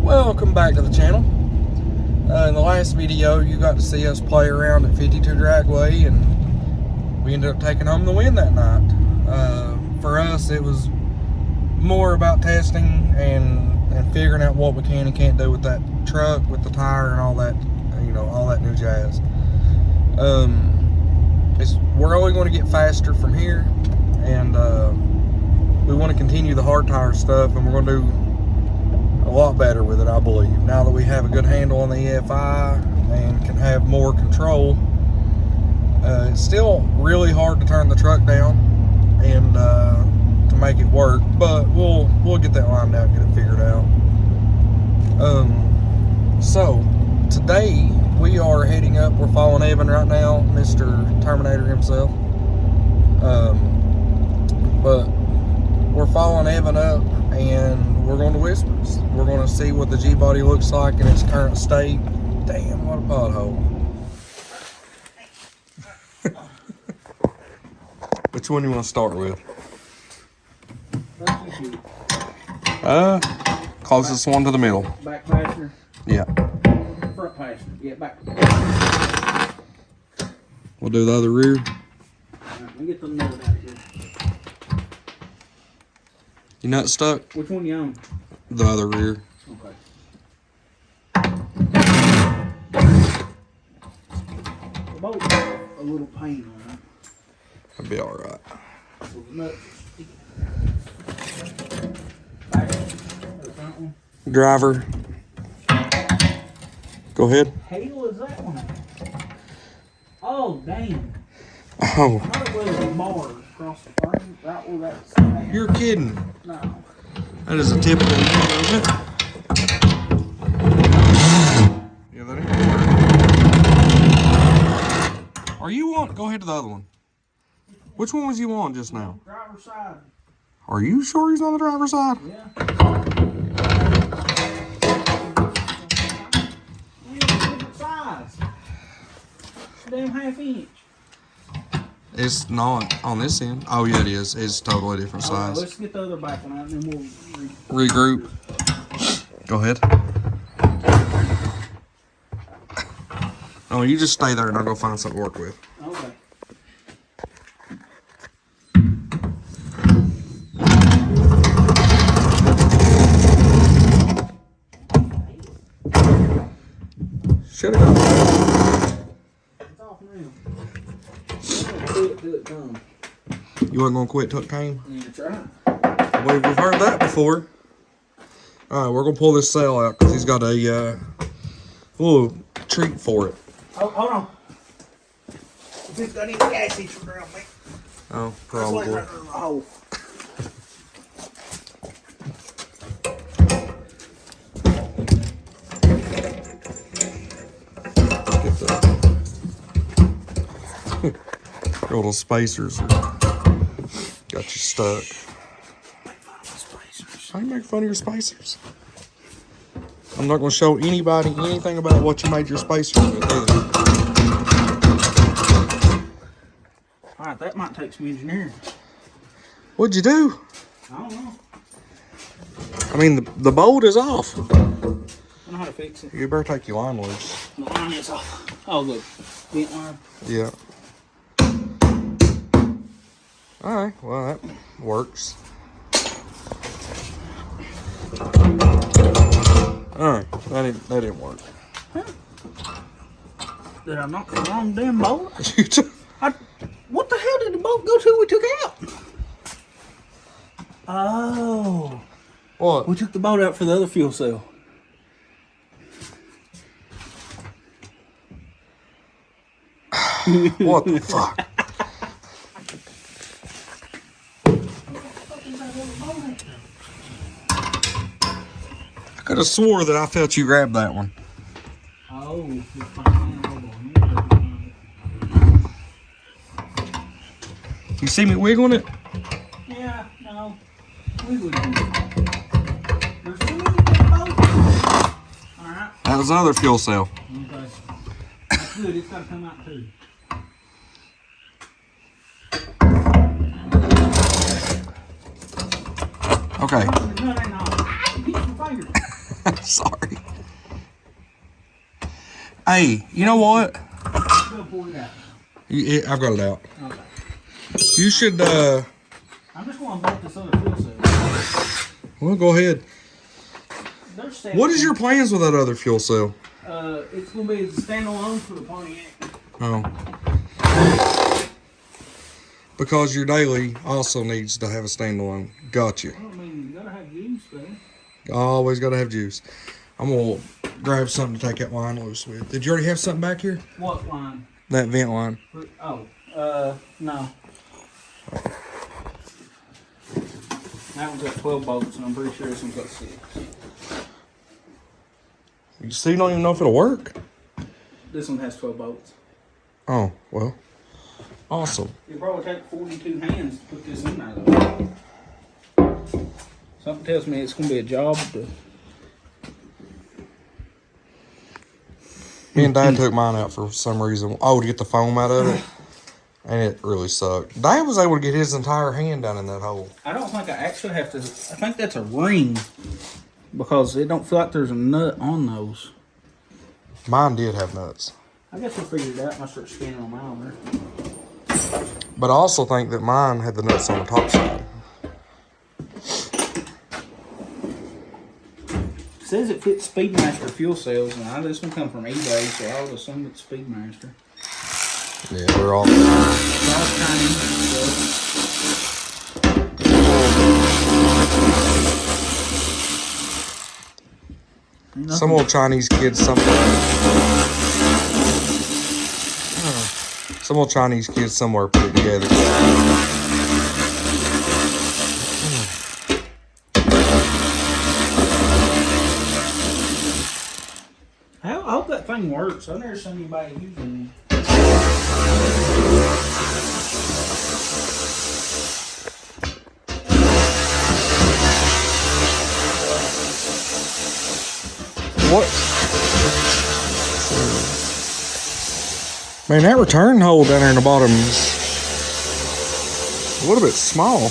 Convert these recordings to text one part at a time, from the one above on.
Welcome back to the channel. In the last video, you got to see us play around at 52 Dragway, and we ended up taking home the win that night. For us, it was more about testing and figuring out what we can and can't do with that truck, with the tire and all that, all that new jazz. We're only going to get faster from here, and we want to continue the hard tire stuff, and we're going to do a lot better with it, I believe, now that we have a good handle on the EFI and can have more control. It's still really hard to turn the truck down and to make it work, but we'll get that lined out, get it figured out. So today we are heading up. We're following Evan right now, Mr. Terminator himself. But we're following Evan up, and we're going to Whispers. We're going to see what the G-body looks like in its current state. Damn, what a pothole. Which one do you want to start with? Closest one to the middle. Back passenger? Yeah. Front passenger. Yeah, back. We'll do the other rear. Alright, let me get the nut out of here. You nut stuck? Which one you on? The other rear. Okay. The boat's got a little pain on it. That'll be alright. So the nuts back. The front one. Driver. Go ahead. Hell is that one? Oh, damn. Oh, I thought it was a bar across the frame, right where that's at. you're kidding. No. That is a typical one, isn't it? Yeah, that ain't working. Are you on? Go ahead to the other one. Which one was you on just now? Driver's side. Are you sure he's on the driver's side? Yeah. Different size. Damn half-inch. It's not on this end. Oh, yeah, it is. It's totally different Alright, size. let's get the other back one out and then we'll Regroup. Go ahead. Oh, you just stay there and I'll go find something to work with. Okay. Shut it up. It's off now. I'm gonna quit till it comes. You wasn't gonna quit till it came? Need to try. We've heard that before. Alright, we're gonna pull this sail out because he's got a little treat for it. Oh, hold on. If it's got any gassage around me. Oh, It's probably. like right in the hole. Get the little spacers got you stuck. I can make fun of your spacers. I'm not going to show anybody anything about what you made your spacers with either. Alright, that might take some engineering. What'd you do? I don't know. I mean, the bolt is off. I don't know how to fix it. You better take your line loose. The line is off. Oh, look. Bent line. Yeah. Alright, well, that works. Alright, that didn't work. Did I knock the wrong damn bolt? You took- What the hell did the bolt go to we took out? Oh. What? We took the bolt out for the other fuel cell. What the fuck? I could have swore that I felt you grab that one. Oh. You see me wiggling it? Yeah, no. We would do it. There's too many damn bolts. Alright. That was another fuel cell. Okay. That's good. It's got to come out too. Okay. No, no, no. Get your finger. Sorry. Hey, you know what? Go pull it out. I've got it out. Okay. You should, I'm just going to bolt this other fuel cell. well, go ahead. There's What is your plans with that other fuel cell? It's going to be a standalone for the Pontiac. Oh. Because your daily also needs to have a standalone. Gotcha. I mean, you got to have juice, man. Always got to have juice. I'm going to grab something to take that line loose with. Did you already have something back here? What line? That vent line. No. That one's got 12 bolts, and I'm pretty sure this one's got 6. You still don't even know if it'll work? This one has 12 bolts. Oh, well. Awesome. It'll probably take 42 hands to put this in there, though. Something tells me it's going to be a job to... Me and Dad took mine out for some reason. Oh, to get the foam out of it. And it really sucked. Dad was able to get his entire hand down in that hole. I don't think I actually have to... I think that's a ring. Because it don't feel like there's a nut on those. Mine did have nuts. I guess we'll figure it out when I start scanning them out there. But I also think that mine had the nuts on the top side. It says it fits Speedmaster fuel cells, and this one come from eBay, so I would assume it's Speedmaster. Yeah, they're all... It's all Chinese stuff. Some old Chinese kids somewhere put it together. I hope that thing works. I've never seen anybody using it. What? Man, that return hole down there in the bottom is a little bit small.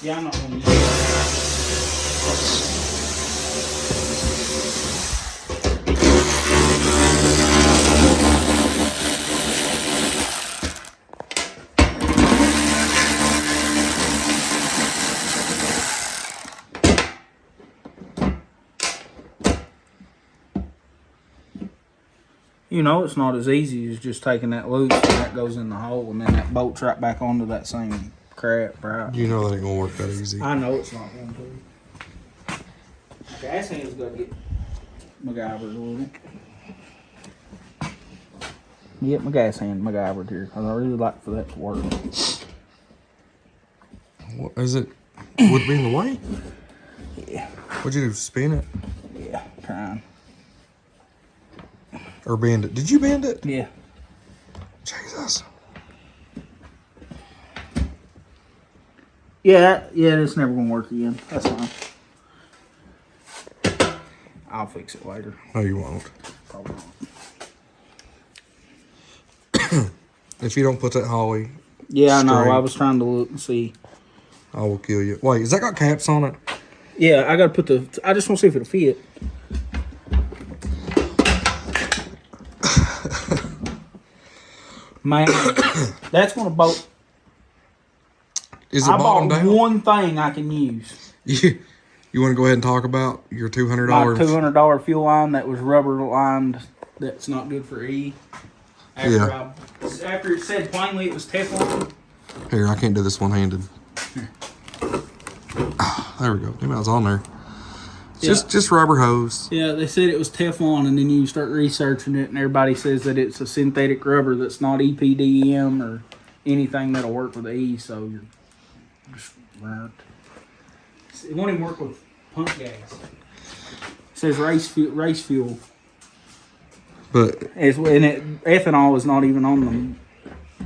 Yeah, I'm not going to use it. You know, it's not as easy as just taking that loose and that goes in the hole and then that bolts right back onto that same crap, right? You know that ain't gonna work that easy. I know it's not going to. Gas hand's got to get MacGyvered a little. Get my gas hand MacGyvered here because I really like for that to work. What is it? Would it be in the way? Yeah. What'd you do? Spin it? Yeah, trying. Or bend it? Did you bend it? Yeah. Jesus. Yeah, it's never going to work again. That's fine. I'll fix it later. No, you won't. Probably not. If you don't put that holly, Yeah, I know. straight, I was trying to look and see. I will kill you. Wait, has that got caps on it? Yeah, I got to put the... I just want to see if it'll fit. Man, that's going to bolt. Is it I bought bottomed out? one thing I can use. You want to go ahead and talk about your $200? My $200 fuel line that was rubber lined. That's not good for E. After it said plainly it was Teflon. Here, I can't do this one-handed. Oh, there we go. Maybe I was on there. It's just rubber hose. Yeah, they said it was Teflon, and then you start researching it, and everybody says that it's a synthetic rubber that's not EPDM or anything that'll work with E. So you're just burnt. It won't even work with pump gas. It says race fuel. But ethanol is not even on them.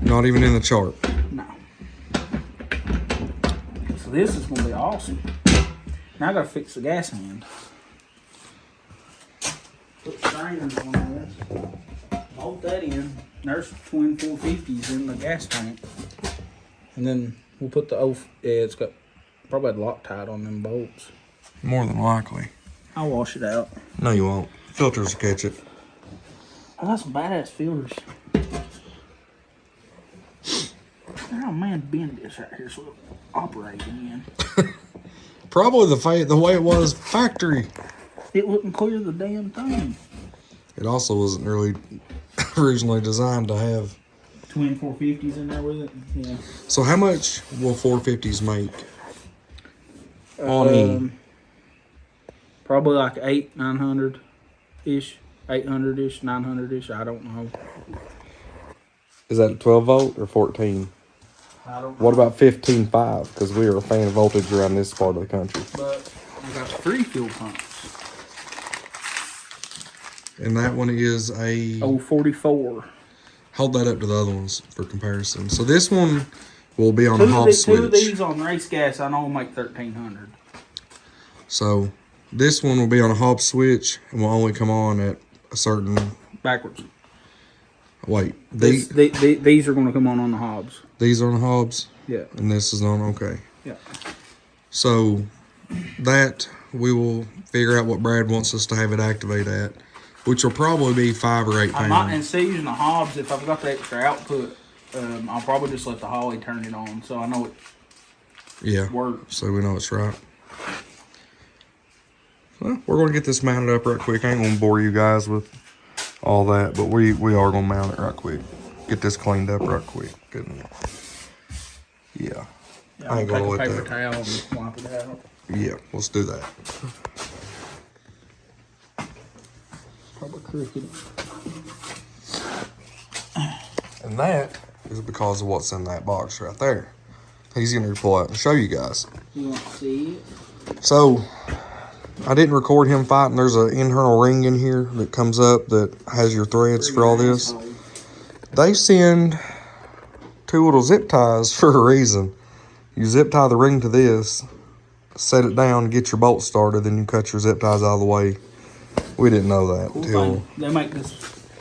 not even in the chart. No. So this is going to be awesome. Now I got to fix the gas hand. Put strainers on this. Bolt that in. There's twin 450s in the gas tank. And then we'll put the it's got probably had Loctite on them bolts. More than likely. I'll wash it out. No, you won't. Filters will catch it. I got some badass filters. Oh man, bend this right here so it'll operate again. Probably the way it was factory. It wouldn't clear the damn thing. It also wasn't really originally designed to have. Twin 450s in there with it. Yeah. So how much will 450s make? On E? Probably like 900 ish, 800 ish, 900 ish. I don't know. Is that 12 volt or 14? I don't know. What about 15.5? Because we are a fan of voltage around this part of the country. But I got 3 fuel pumps. And that one is a... 044. Hold that up to the other ones for comparison. So this one will be on a Hobbs switch. 2 of these on race gas, I know will make 1300. So this one will be on a Hobbs switch and will only come on at a certain... Backwards. Wait. These are going to come on the Hobbs. These are on the Hobbs? Yeah. And this is on, okay. Yeah. So that we will figure out what Brad wants us to have it activate at, which will probably be 5 or 8 I might, pounds. instead of using the Hobbs, if I've got the extra output, I'll probably just let the Holly turn it on so I know it works. So we know it's right. Well, we're going to get this mounted up right quick. I ain't going to bore you guys with all that, but we are going to mount it right quick. Get this cleaned up right quick. Yeah. I ain't going to let paper that. towel and wipe it out. Yeah, let's do that. Probably crooked. And that is because of what's in that box right there. He's going to pull out and show you guys. You want to see it? So, I didn't record him fighting. There's an internal ring in here that comes up that has your threads for all this. They send 2 little zip ties for a reason. You zip tie the ring to this, set it down, get your bolt started, then you cut your zip ties out of the way. We didn't know that until... They make this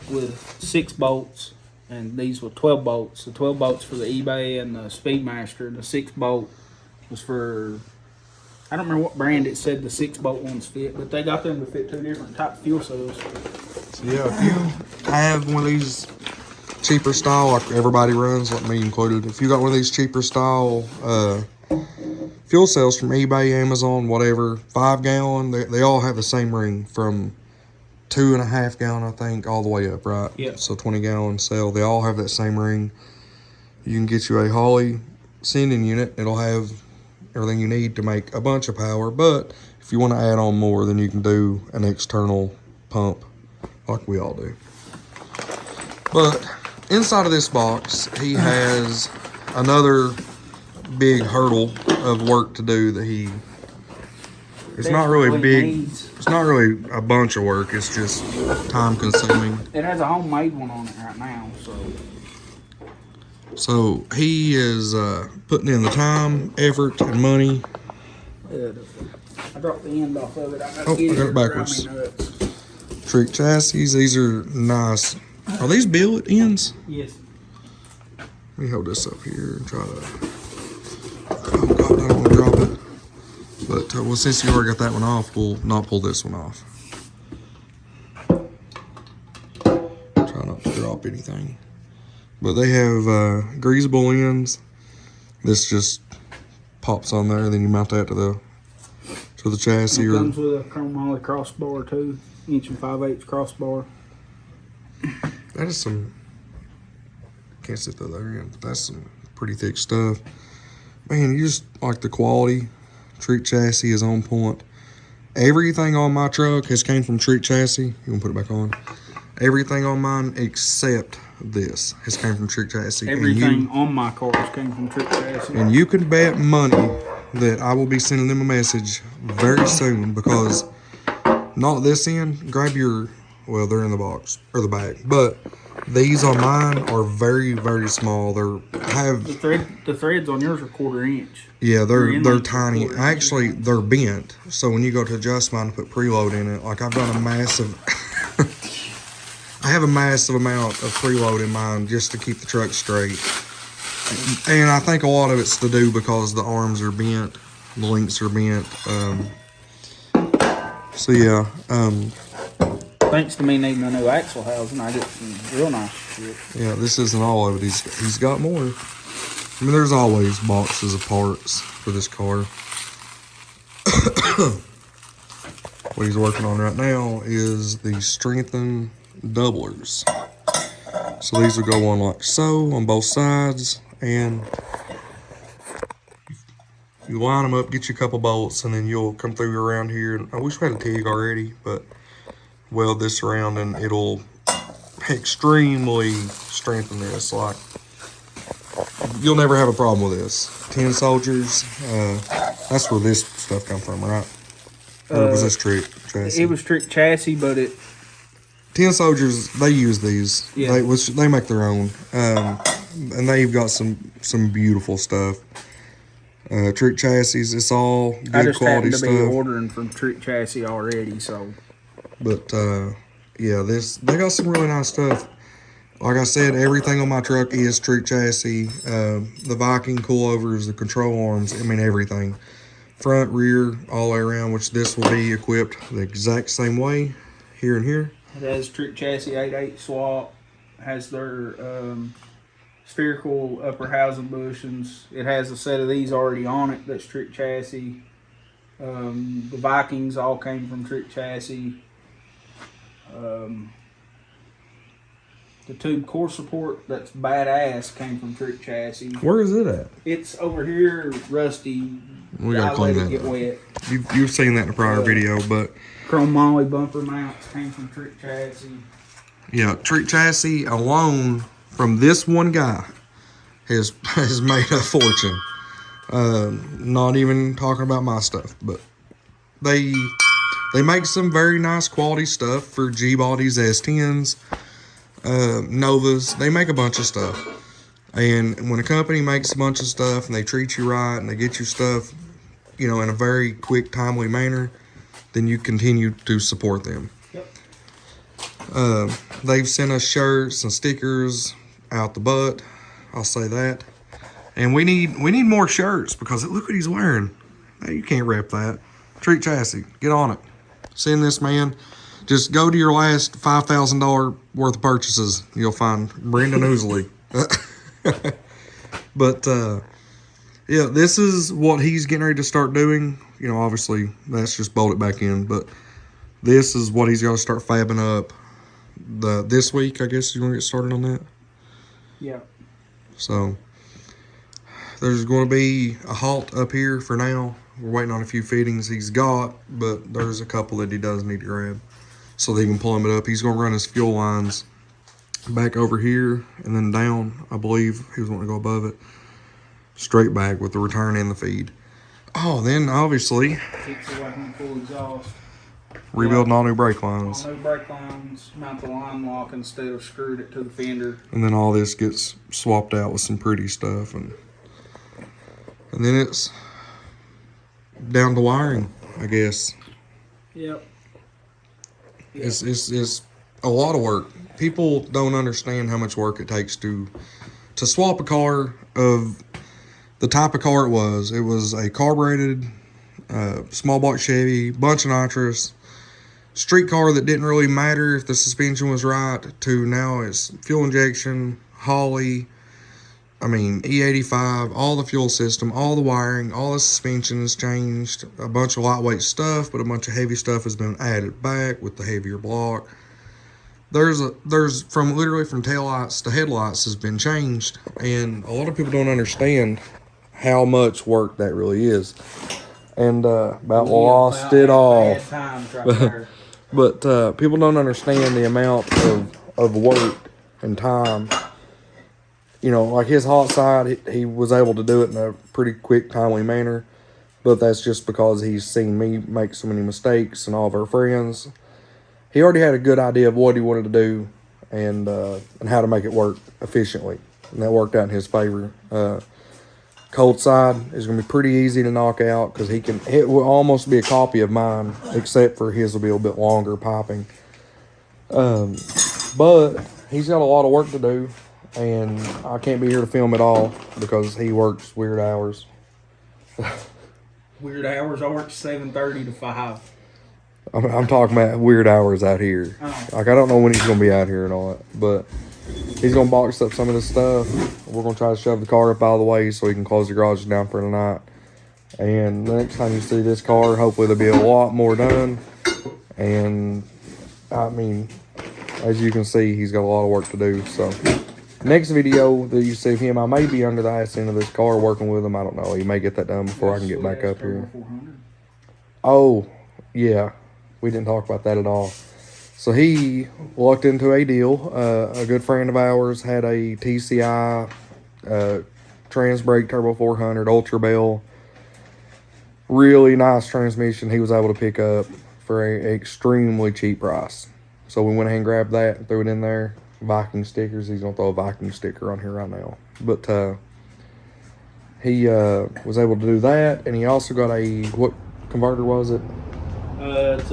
with 6 bolts, and these were 12 bolts. The 12 bolts for the eBay and the Speedmaster. The 6 bolt was for... I don't remember what brand it said the 6 bolt ones fit, but they got them to fit 2 different type of fuel cells. So yeah, if you have one of these cheaper style, like everybody runs, like me included, if you got one of these cheaper style fuel cells from eBay, Amazon, whatever, 5 gallon, they all have the same ring from 2.5 gallon, I think, all the way up, right? Yeah. So 20 gallon cell, they all have that same ring. You can get you a Holley sending unit. It'll have everything you need to make a bunch of power, but if you want to add on more, then you can do an external pump like we all do. But inside of this box, he has another big hurdle of work to do that it's not really big. It's not really a bunch of work. It's just time consuming. It has a homemade one on it right now, So he is putting in the time, effort, and money. I dropped the end off of it. I got it backwards. Treat chassis. These are nice. Are these billet ends? Yes. Let me hold this up here and try to... Oh God, I don't want to drop it. But well, since you already got that one off, we'll not pull this one off. Try not to drop anything. But they have greasable ends. This just pops on there, then you mount that to the chassis. It comes with a chrome Holley crossbar too, 1 5/8" crossbar. That is some. Can't sit through there, but that's some pretty thick stuff. Man, you just like the quality. Treat chassis is on point. Everything on my truck has came from Treat chassis. You want to put it back on? Everything on mine except this has came from Treat chassis. Everything on my cars came from Treat chassis. And you can bet money that I will be sending them a message very soon, because not this end. Grab your, well, they're in the box or the bag, but these on mine are very, very small. The threads on yours are 1/4 inch. Yeah, they're tiny. Actually, they're bent. So when you go to adjust mine and put preload in it, like I've done a massive, I have a massive amount of preload in mine just to keep the truck straight. And I think a lot of it's to do because the arms are bent, the links are bent. So yeah, Thanks to me needing a new axle housing, I get some real nice shit. yeah, this isn't all of it. He's got more. I mean, there's always boxes of parts for this car. What he's working on right now is the strengthened doublers. So these will go on like so on both sides, and you line them up, get you a couple bolts, and then you'll come through around here. I wish we had a TIG already, but weld this around and it'll extremely strengthen this. Like, you'll never have a problem with this. Tin soldiers, that's where this stuff come from, right? Or was this trick chassis? It was trick chassis, but it. Tin soldiers, they use these. Yeah. They make their own, and they've got some beautiful stuff. Trick chassis, it's all good I just quality happened to stuff. be ordering from Trick Chassis already, so. But yeah, they got some really nice stuff. Like I said, everything on my truck is Trick Chassis. The Viking coilovers, the control arms, I mean everything. Front, rear, all the way around, which this will be equipped the exact same way, here and here. It has Trick Chassis 8.8 swap, has their spherical upper housing bushings. It has a set of these already on it that's Trick Chassis. The Vikings all came from Trick Chassis. The tube core support that's badass came from Trick Chassis. Where is it at? It's over here, rusty. We gotta I clean let it that get up. wet. You've seen that in a prior video, but Chrome Molly bumper mounts came from Trick Chassis. yeah, Trick Chassis alone from this one guy has made a fortune. Not even talking about my stuff, but they make some very nice quality stuff for G bodies, S10s, Novas. They make a bunch of stuff, and when a company makes a bunch of stuff and they treat you right and they get you stuff, you know, in a very quick, timely manner, then you continue to support them. Yep. They've sent us shirts and stickers out the butt. I'll say that. And we need more shirts because look what he's wearing. Hey, you can't rep that. Trick Chassis, get on it. Send this man. Just go to your last $5,000 worth of purchases. You'll find Brendan Oosley. But yeah, this is what he's getting ready to start doing. You know, obviously that's just bolt it back in, but this is what he's got to start fabbing up. This week, I guess you're gonna get started on that. Yeah. So there's going to be a halt up here for now. We're waiting on a few fittings he's got, but there's a couple that he does need to grab so they can plumb it up. He's going to run his fuel lines back over here and then down. I believe he was wanting to go above it, straight back with the return and the feed. Oh, then obviously Fix away from the full exhaust. rebuilding all new brake lines. All new brake lines, mount the line lock instead of screwed it to the fender. And then all this gets swapped out with some pretty stuff, and then it's down to wiring, I guess. Yep. It's a lot of work. People don't understand how much work it takes to swap a car of the type of car it was. It was a carbureted small block Chevy, bunch of nitrous, street car that didn't really matter if the suspension was right, to now it's fuel injection, Holley, I mean, E85, all the fuel system, all the wiring, all the suspension has changed. A bunch of lightweight stuff, but a bunch of heavy stuff has been added back with the heavier block. There's from taillights to headlights has been changed, and a lot of people don't understand how much work that really is. And about lost it all. Bad times right there. But people don't understand the amount of work and time. You know, like his hot side, he was able to do it in a pretty quick, timely manner. But that's just because he's seen me make so many mistakes and all of our friends. He already had a good idea of what he wanted to do and how to make it work efficiently. And that worked out in his favor. Cold side is going to be pretty easy to knock out because it will almost be a copy of mine, except for his will be a little bit longer piping. But he's got a lot of work to do. And I can't be here to film it all because he works weird hours. Weird hours. I work 7:30 to 5. I'm talking about weird hours out here. Oh. Like, I don't know when he's gonna be out here or not, but he's gonna box up some of this stuff. We're gonna try to shove the car up out of the way so he can close the garage down for the night. And the next time you see this car, hopefully there'll be a lot more done. And I mean, as you can see, he's got a lot of work to do. So next video that you see of him, I may be under the ass end of this car working with him. I don't know. He may get that done before I can get back up here. Oh, yeah. We didn't talk about that at all. So he lucked into a deal. A good friend of ours had a TCI Trans Brake Turbo 400 Ultra Bell. Really nice transmission he was able to pick up for an extremely cheap price. So we went ahead and grabbed that and threw it in there. Viking stickers. He's going to throw a Viking sticker on here right now. But he was able to do that. And he also got a, what converter was it? Is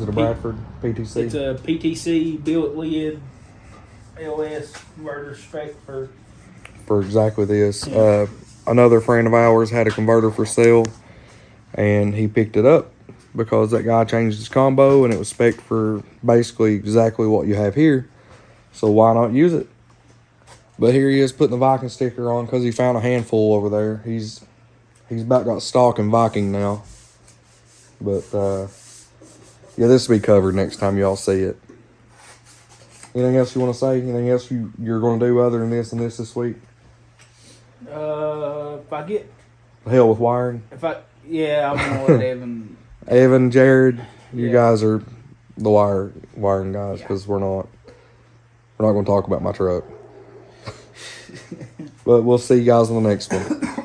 it a Bradford PTC? It's a PTC billet lid LS converter spec for exactly this. Yeah. Another friend of ours had a converter for sale, and he picked it up because that guy changed his combo, and it was spec for basically exactly what you have here. So why not use it? But here he is putting the Viking sticker on because he found a handful over there. He's about got stock in Viking now. But yeah, this will be covered next time y'all see it. Anything else you want to say? Anything else you're going to do other than this and this week? If I get, Hell with wiring. I'm gonna let Evan. Evan, Jared, you Yeah. guys are the wiring guys because we're not going to talk about my truck. But we'll see you guys on the next one.